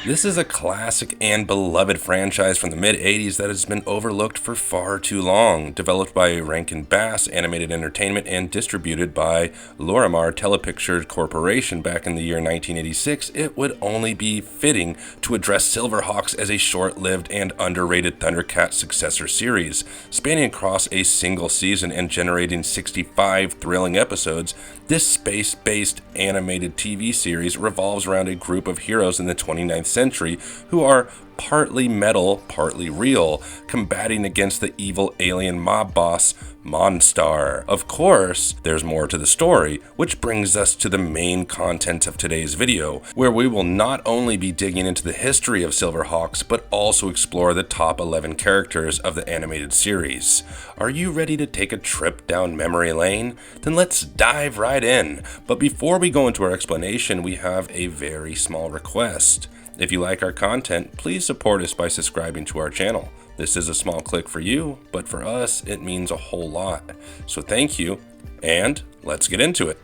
This is a classic and beloved franchise from the mid-80s that has been overlooked for far too long. Developed by Rankin Bass Animated Entertainment and distributed by Lorimar Telepictures Corporation back in the year 1986, it would only be fitting to address Silverhawks as a short-lived and underrated Thundercats successor series. Spanning across a single season and generating 65 thrilling episodes, this space-based animated TV series revolves around a group of heroes in the 29th century who are partly metal, partly real, combating against the evil alien mob boss, Mon Star. Of course, there's more to the story, which brings us to the main content of today's video, where we will not only be digging into the history of Silverhawks, but also explore the top 11 characters of the animated series. Are you ready to take a trip down memory lane? Then let's dive right in. But before we go into our explanation, we have a very small request. If you like our content, please support us by subscribing to our channel. This is a small click for you, but for us, it means a whole lot. So thank you, and let's get into it.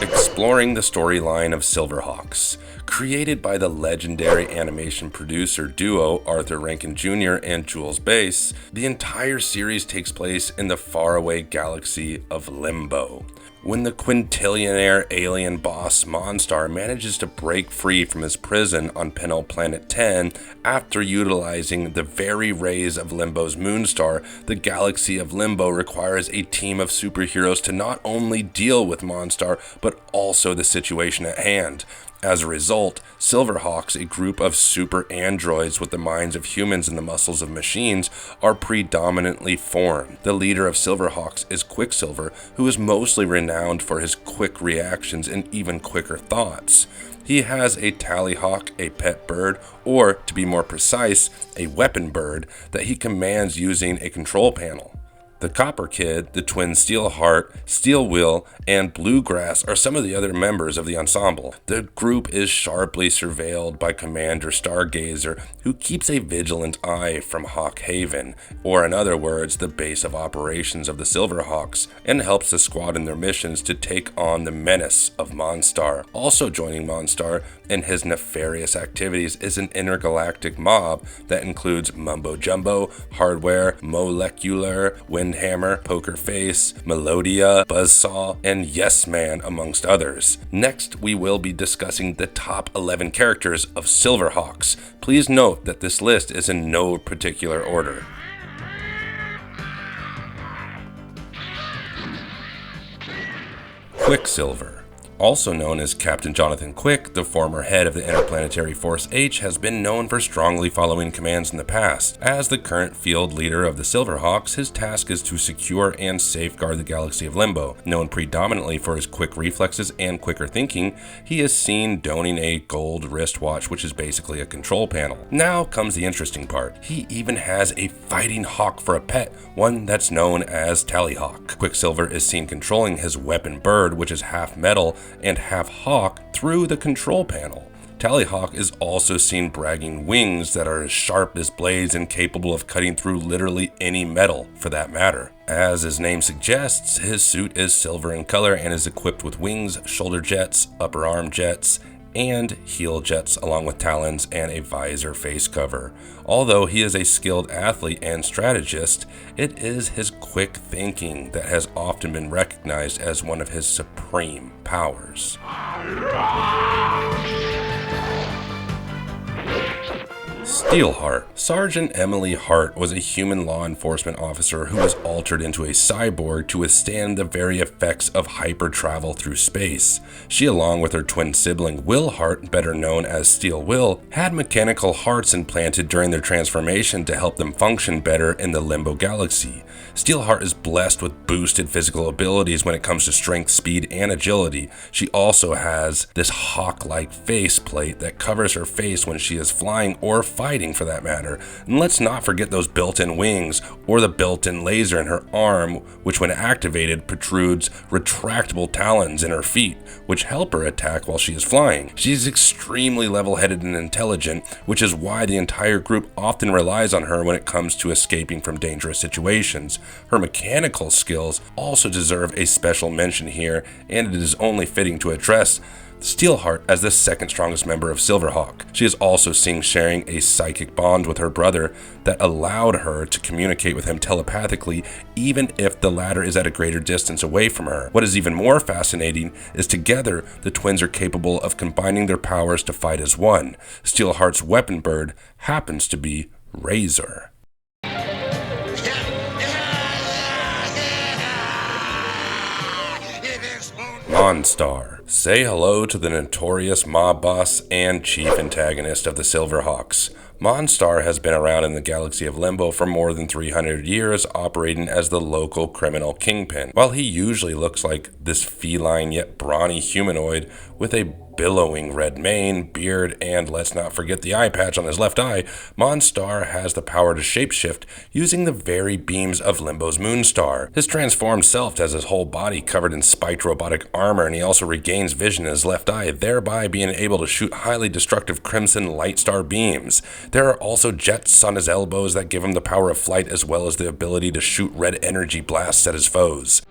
Exploring the storyline of Silverhawks. Created by the legendary animation producer duo Arthur Rankin Jr. and Jules Bass, the entire series takes place in the faraway galaxy of Limbo. When the quintillionaire alien boss Mon Star manages to break free from his prison on Penal Planet 10 after utilizing the very rays of Limbo's Moonstar, the galaxy of Limbo requires a team of superheroes to not only deal with Mon Star, but also the situation at hand. As a result, Silverhawks, a group of super androids with the minds of humans and the muscles of machines, are predominantly foreign. The leader of Silverhawks is Quicksilver, who is mostly renowned for his quick reactions and even quicker thoughts. He has a tallyhawk, a pet bird, or, to be more precise, a weapon bird that he commands using a control panel. The Copper Kid, the twin Steelheart, Steelwill, and Bluegrass are some of the other members of the ensemble. The group is sharply surveilled by Commander Stargazer, who keeps a vigilant eye from Hawk Haven, or in other words, the base of operations of the Silverhawks, and helps the squad in their missions to take on the menace of Mon Star. Also joining Mon Star in his nefarious activities is an intergalactic mob that includes Mumbo Jumbo, Hardware, Molecular, Windhammer, Poker Face, Melodia, Buzzsaw, and Yes Man, amongst others. Next, we will be discussing the top 11 characters of Silverhawks. Please note that this list is in no particular order. Quicksilver. Also known as Captain Jonathan Quick, the former head of the Interplanetary Force H, has been known for strongly following commands in the past. As the current field leader of the Silverhawks, his task is to secure and safeguard the galaxy of Limbo. Known predominantly for his quick reflexes and quicker thinking, he is seen donning a gold wristwatch, which is basically a control panel. Now comes the interesting part. He even has a fighting hawk for a pet, one that's known as Tallyhawk. Quicksilver is seen controlling his weapon bird, which is half metal and half hawk, through the control panel. Tallyhawk is also seen bragging wings that are as sharp as blades and capable of cutting through literally any metal, for that matter. As his name suggests, his suit is silver in color and is equipped with wings, shoulder jets, upper arm jets, and heel jets, along with talons and a visor face cover. Although he is a skilled athlete and strategist, it is his quick thinking that has often been recognized as one of his supreme powers. Steelheart. Sergeant Emily Hart was a human law enforcement officer who was altered into a cyborg to withstand the very effects of hyper-travel through space. She, along with her twin sibling Will Hart, better known as Steelwill, had mechanical hearts implanted during their transformation to help them function better in the Limbo galaxy. Steelheart is blessed with boosted physical abilities when it comes to strength, speed, and agility. She also has this hawk-like faceplate that covers her face when she is flying or fighting fighting for that matter. And let's not forget those built-in wings or the built-in laser in her arm, which when activated protrudes retractable talons in her feet, which help her attack while she is flying. She's extremely level-headed and intelligent, which is why the entire group often relies on her when it comes to escaping from dangerous situations. Her mechanical skills also deserve a special mention here, and it is only fitting to address Steelheart as the second strongest member of Silverhawk. She is also seen sharing a psychic bond with her brother that allowed her to communicate with him telepathically even if the latter is at a greater distance away from her. What is even more fascinating is together the twins are capable of combining their powers to fight as one. Steelheart's weapon bird happens to be Razor. Mon Star. Say hello to the notorious mob boss and chief antagonist of the Silverhawks. Mon Star has been around in the galaxy of Limbo for more than 300 years, operating as the local criminal kingpin. While he usually looks like this feline yet brawny humanoid with a billowing red mane, beard, and let's not forget the eye patch on his left eye, Mon Star has the power to shapeshift using the very beams of Limbo's Moon Star. His transformed self has his whole body covered in spiked robotic armor, and he also regains vision in his left eye, thereby being able to shoot highly destructive crimson light star beams. There are also jets on his elbows that give him the power of flight as well as the ability to shoot red energy blasts at his foes.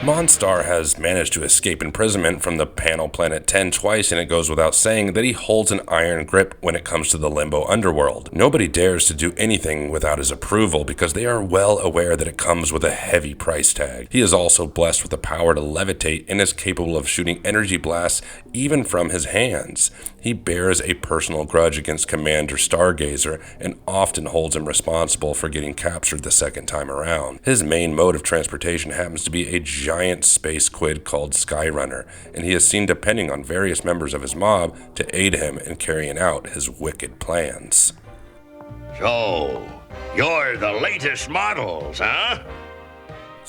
Mon Star has managed to escape imprisonment from the panel planet 10 twice, and it goes without saying that he holds an iron grip when it comes to the Limbo underworld. Nobody dares to do anything without his approval because they are well aware that it comes with a heavy price tag. He is also blessed with the power to levitate and is capable of shooting energy blasts even from his hands. He bears a personal grudge against Commander Stargazer and often holds him responsible for getting captured the second time around. His main mode of transportation happens to be a giant space squid called Skyrunner, and he is seen depending on various members of his mob to aid him in carrying out his wicked plans. So, you're the latest models, huh?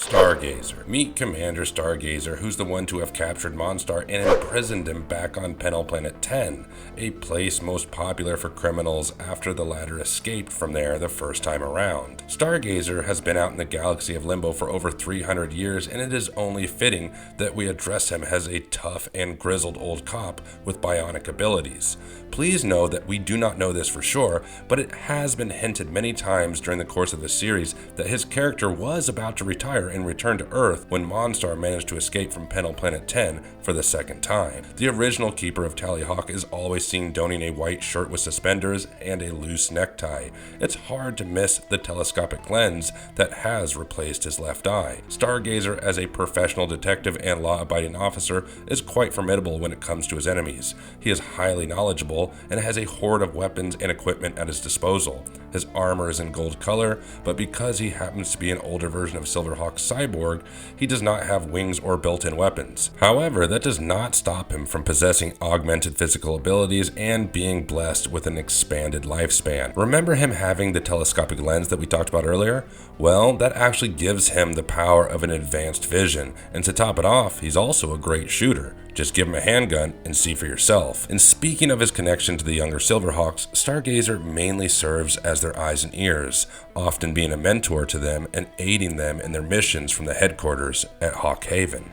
Stargazer. Meet Commander Stargazer, who's the one to have captured Mon Star and imprisoned him back on Penal Planet 10, a place most popular for criminals after the latter escaped from there the first time around. Stargazer has been out in the galaxy of Limbo for over 300 years, and it is only fitting that we address him as a tough and grizzled old cop with bionic abilities. Please know that we do not know this for sure, but it has been hinted many times during the course of the series that his character was about to retire and return to Earth when Mon Star managed to escape from Penal Planet 10 for the second time. The original keeper of Tallyhawk is always seen donning a white shirt with suspenders and a loose necktie. It's hard to miss the telescopic lens that has replaced his left eye. Stargazer, as a professional detective and law-abiding officer, is quite formidable when it comes to his enemies. He is highly knowledgeable and has a horde of weapons and equipment at his disposal. His armor is in gold color, but because he happens to be an older version of Silverhawk's cyborg, he does not have wings or built-in weapons. However, that does not stop him from possessing augmented physical abilities and being blessed with an expanded lifespan. Remember him having the telescopic lens that we talked about earlier? Well, that actually gives him the power of an advanced vision, and to top it off, he's also a great shooter. Just give him a handgun and see for yourself. And speaking of his connection to the younger Silverhawks, Stargazer mainly serves as their eyes and ears, often being a mentor to them and aiding them in their missions from the headquarters at Hawk Haven.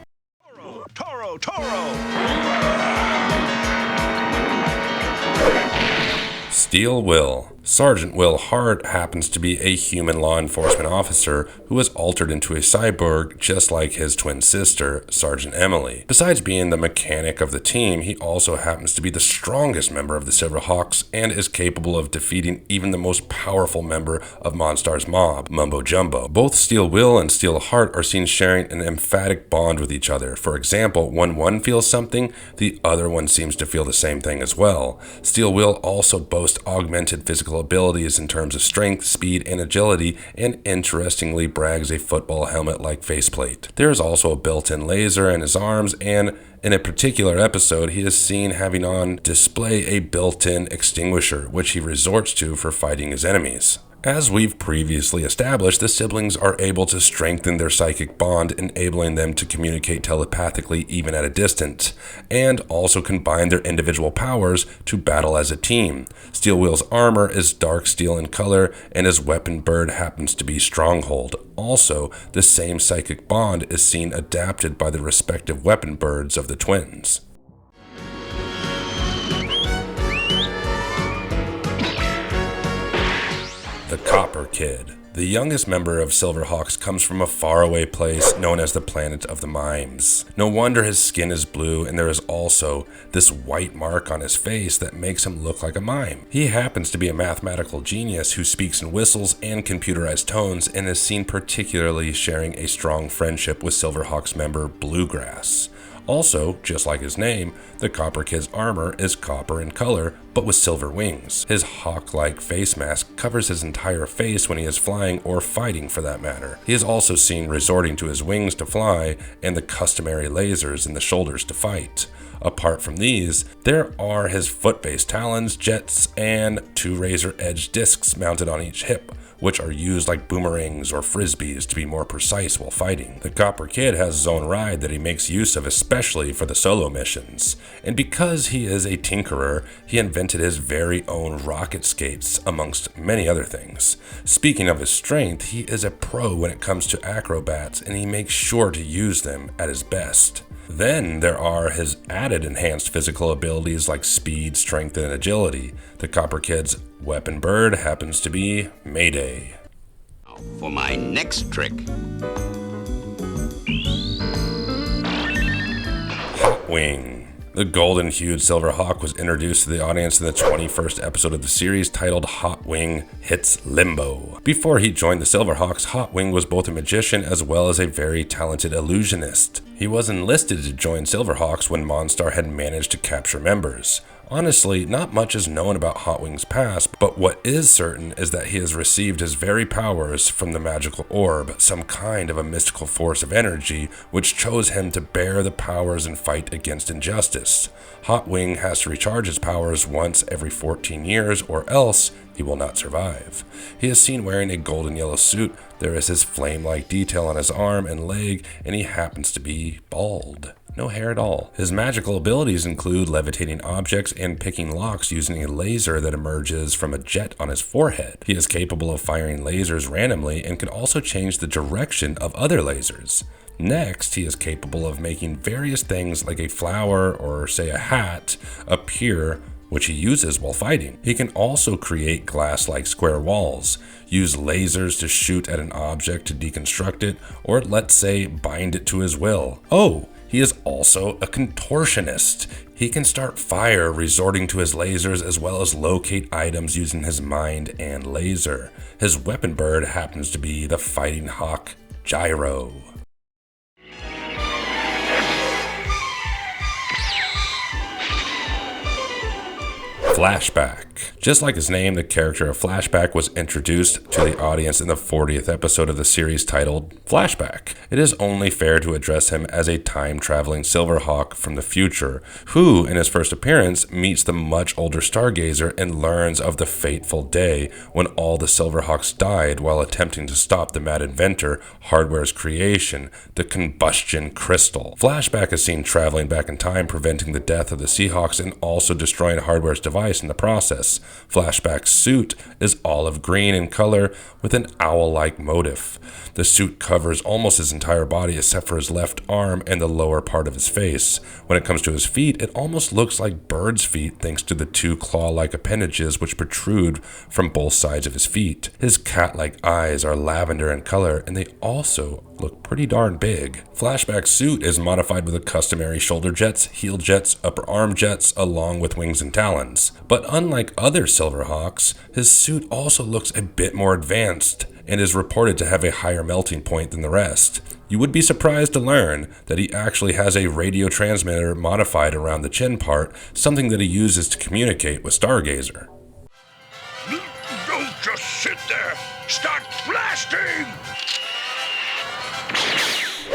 Toro! Steelwill. Sergeant Will Hart happens to be a human law enforcement officer who was altered into a cyborg just like his twin sister, Sergeant Emily. Besides being the mechanic of the team, he also happens to be the strongest member of the Silverhawks and is capable of defeating even the most powerful member of Mon Star's mob, Mumbo Jumbo. Both Steelwill and Steelheart are seen sharing an emphatic bond with each other. For example, when one feels something, the other one seems to feel the same thing as well. Steelwill also boasts augmented physical abilities in terms of strength, speed, and agility, and interestingly brags a football helmet-like faceplate. There is also a built-in laser in his arms, and in a particular episode, he is seen having on display a built-in extinguisher, which he resorts to for fighting his enemies. As we've previously established, the siblings are able to strengthen their psychic bond, enabling them to communicate telepathically even at a distance, and also combine their individual powers to battle as a team. Steelwill's armor is dark steel in color, and his weapon bird happens to be Stronghold. Also, the same psychic bond is seen adapted by the respective weapon birds of the twins. The Copper Kid. The youngest member of Silverhawks comes from a faraway place known as the Planet of the Mimes. No wonder his skin is blue, and there is also this white mark on his face that makes him look like a mime. He happens to be a mathematical genius who speaks in whistles and computerized tones, and is seen particularly sharing a strong friendship with Silverhawks member Bluegrass. Also, just like his name, the Copper Kid's armor is copper in color, but with silver wings. His hawk-like face mask covers his entire face when he is flying or fighting for that matter. He is also seen resorting to his wings to fly and the customary lasers in the shoulders to fight. Apart from these, there are his foot-based talons, jets, and 2 razor-edged discs mounted on each hip, which are used like boomerangs or frisbees to be more precise while fighting. The Copper Kid has his own ride that he makes use of especially for the solo missions, and because he is a tinkerer, he invented his very own rocket skates amongst many other things. Speaking of his strength, he is a pro when it comes to acrobats, and he makes sure to use them at his best. Then there are his added enhanced physical abilities like speed, strength, and agility. The Copper Kid's weapon bird happens to be Mayday. For my next trick. Hotwing. The golden-hued Silverhawk was introduced to the audience in the 21st episode of the series titled Hotwing Hits Limbo. Before he joined the Silverhawks, Hotwing was both a magician as well as a very talented illusionist. He was enlisted to join Silverhawks when Mon Star had managed to capture members. Honestly, not much is known about Hotwing's past, but what is certain is that he has received his very powers from the magical orb, some kind of a mystical force of energy, which chose him to bear the powers and fight against injustice. Hotwing has to recharge his powers once every 14 years, or else he will not survive. He is seen wearing a golden yellow suit, there is his flame-like detail on his arm and leg, and he happens to be bald. No hair at all. His magical abilities include levitating objects and picking locks using a laser that emerges from a jet on his forehead. He is capable of firing lasers randomly and can also change the direction of other lasers. Next, he is capable of making various things like a flower or, say, a hat appear, which he uses while fighting. He can also create glass-like square walls, use lasers to shoot at an object to deconstruct it, or let's say bind it to his will. Oh! He is also a contortionist. He can start fire resorting to his lasers as well as locate items using his mind and laser. His weapon bird happens to be the fighting hawk Gyro. Flashback. Just like his name, the character of Flashback was introduced to the audience in the 40th episode of the series titled Flashback. It is only fair to address him as a time-traveling Silverhawk from the future, who, in his first appearance, meets the much older Stargazer and learns of the fateful day when all the Silverhawks died while attempting to stop the mad inventor, Hardware's creation, the combustion crystal. Flashback is seen traveling back in time, preventing the death of the Seahawks and also destroying Hardware's device in the process. Flashback's suit is olive green in color with an owl-like motif. The suit covers almost his entire body except for his left arm and the lower part of his face. When it comes to his feet, it almost looks like bird's feet thanks to the 2 claw-like appendages which protrude from both sides of his feet. His cat-like eyes are lavender in color, and they also look pretty darn big. Flashback's suit is modified with the customary shoulder jets, heel jets, upper arm jets, along with wings and talons. But unlike other Silverhawks, his suit also looks a bit more advanced and is reported to have a higher melting point than the rest. You would be surprised to learn that he actually has a radio transmitter modified around the chin part, something that he uses to communicate with Stargazer. Don't just sit there! Start blasting!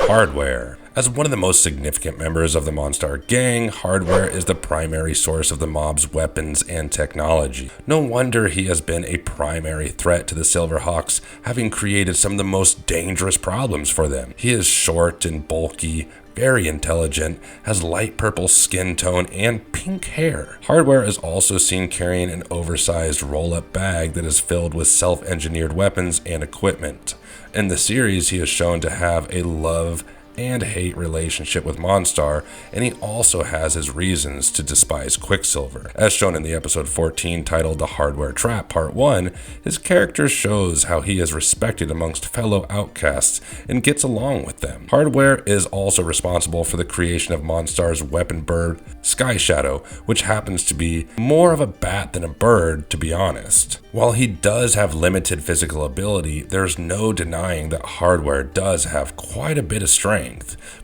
Hardware. As one of the most significant members of the Mon Star gang, Hardware is the primary source of the mob's weapons and technology. No wonder he has been a primary threat to the Silverhawks, having created some of the most dangerous problems for them. He is short and bulky, very intelligent, has light purple skin tone, and pink hair. Hardware is also seen carrying an oversized roll-up bag that is filled with self-engineered weapons and equipment. In the series, he is shown to have a love and hate relationship with Mon Star, and he also has his reasons to despise Quicksilver. As shown in the episode 14 titled The Hardware Trap Part 1, his character shows how he is respected amongst fellow outcasts and gets along with them. Hardware is also responsible for the creation of Mon Star's weapon bird, Sky Shadow, which happens to be more of a bat than a bird, to be honest. While he does have limited physical ability, there's no denying that Hardware does have quite a bit of strength.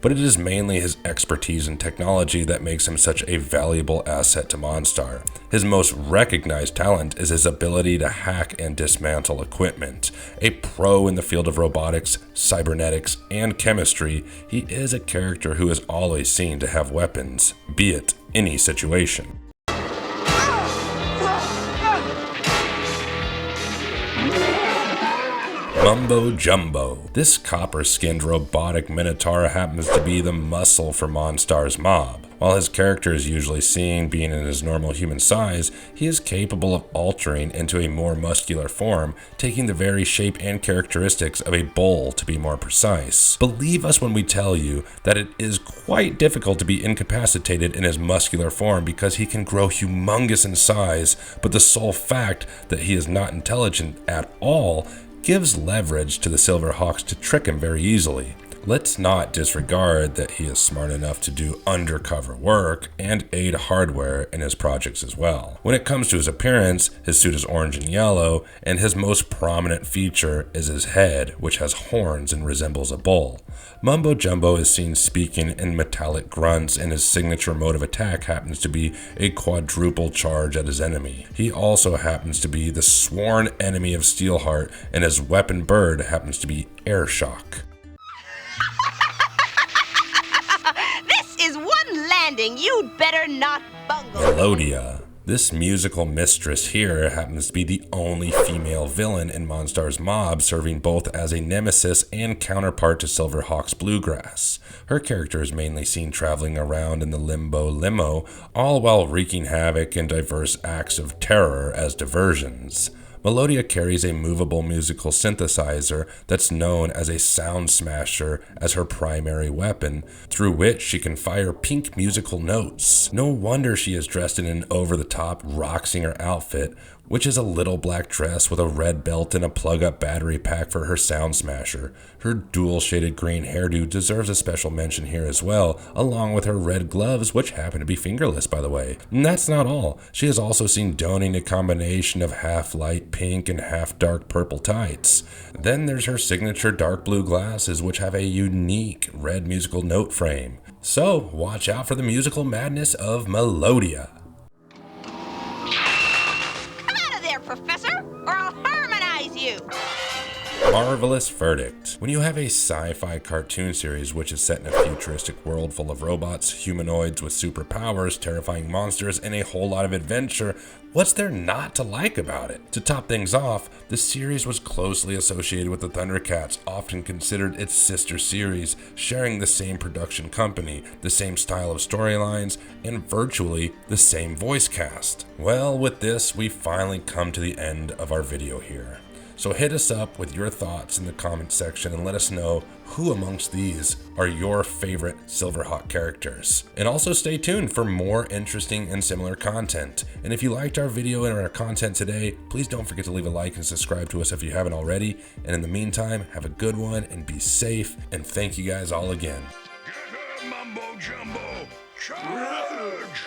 But it is mainly his expertise in technology that makes him such a valuable asset to Mon Star. His most recognized talent is his ability to hack and dismantle equipment. A pro in the field of robotics, cybernetics, and chemistry, he is a character who is always seen to have weapons, be it any situation. Mumbo Jumbo. This copper-skinned robotic minotaur happens to be the muscle for Mon Star's mob. While his character is usually seen being in his normal human size, he is capable of altering into a more muscular form, taking the very shape and characteristics of a bull to be more precise. Believe us when we tell you that it is quite difficult to be incapacitated in his muscular form because he can grow humongous in size, but the sole fact that he is not intelligent at all gives leverage to the Silverhawks to trick him very easily. Let's not disregard that he is smart enough to do undercover work and aid Hardware in his projects as well. When it comes to his appearance, his suit is orange and yellow, and his most prominent feature is his head, which has horns and resembles a bull. Mumbo Jumbo is seen speaking in metallic grunts, and his signature mode of attack happens to be a quadruple charge at his enemy. He also happens to be the sworn enemy of Steelheart, and his weapon bird happens to be Air Shock. This is one landing you'd better not bungle. Melodia. This musical mistress here happens to be the only female villain in Mon Star's mob, serving both as a nemesis and counterpart to Silverhawks Bluegrass. Her character is mainly seen traveling around in the Limbo limo, all while wreaking havoc and diverse acts of terror as diversions. Melodia carries a movable musical synthesizer that's known as a sound smasher as her primary weapon, through which she can fire pink musical notes. No wonder she is dressed in an over-the-top rock singer outfit, which is a little black dress with a red belt and a plug-up battery pack for her sound smasher. Her dual-shaded green hairdo deserves a special mention here as well, along with her red gloves, which happen to be fingerless, by the way. And that's not all. She is also seen donning a combination of half light pink and half dark purple tights. Then there's her signature dark blue glasses, which have a unique red musical note frame. So watch out for the musical madness of Melodia. Professor, or I'll harmonize you. Marvelous verdict. When you have a sci-fi cartoon series which is set in a futuristic world full of robots, humanoids with superpowers, terrifying monsters, and a whole lot of adventure, what's there not to like about it? To top things off, the series was closely associated with the Thundercats, often considered its sister series, sharing the same production company, the same style of storylines, and virtually the same voice cast. Well, with this, we finally come to the end of our video here. So hit us up with your thoughts in the comment section and let us know who amongst these are your favorite Silverhawk characters. And also stay tuned for more interesting and similar content. And if you liked our video and our content today, please don't forget to leave a like and subscribe to us if you haven't already. And in the meantime, have a good one and be safe. And thank you guys all again. Get her, Mumbo Jumbo! Charge!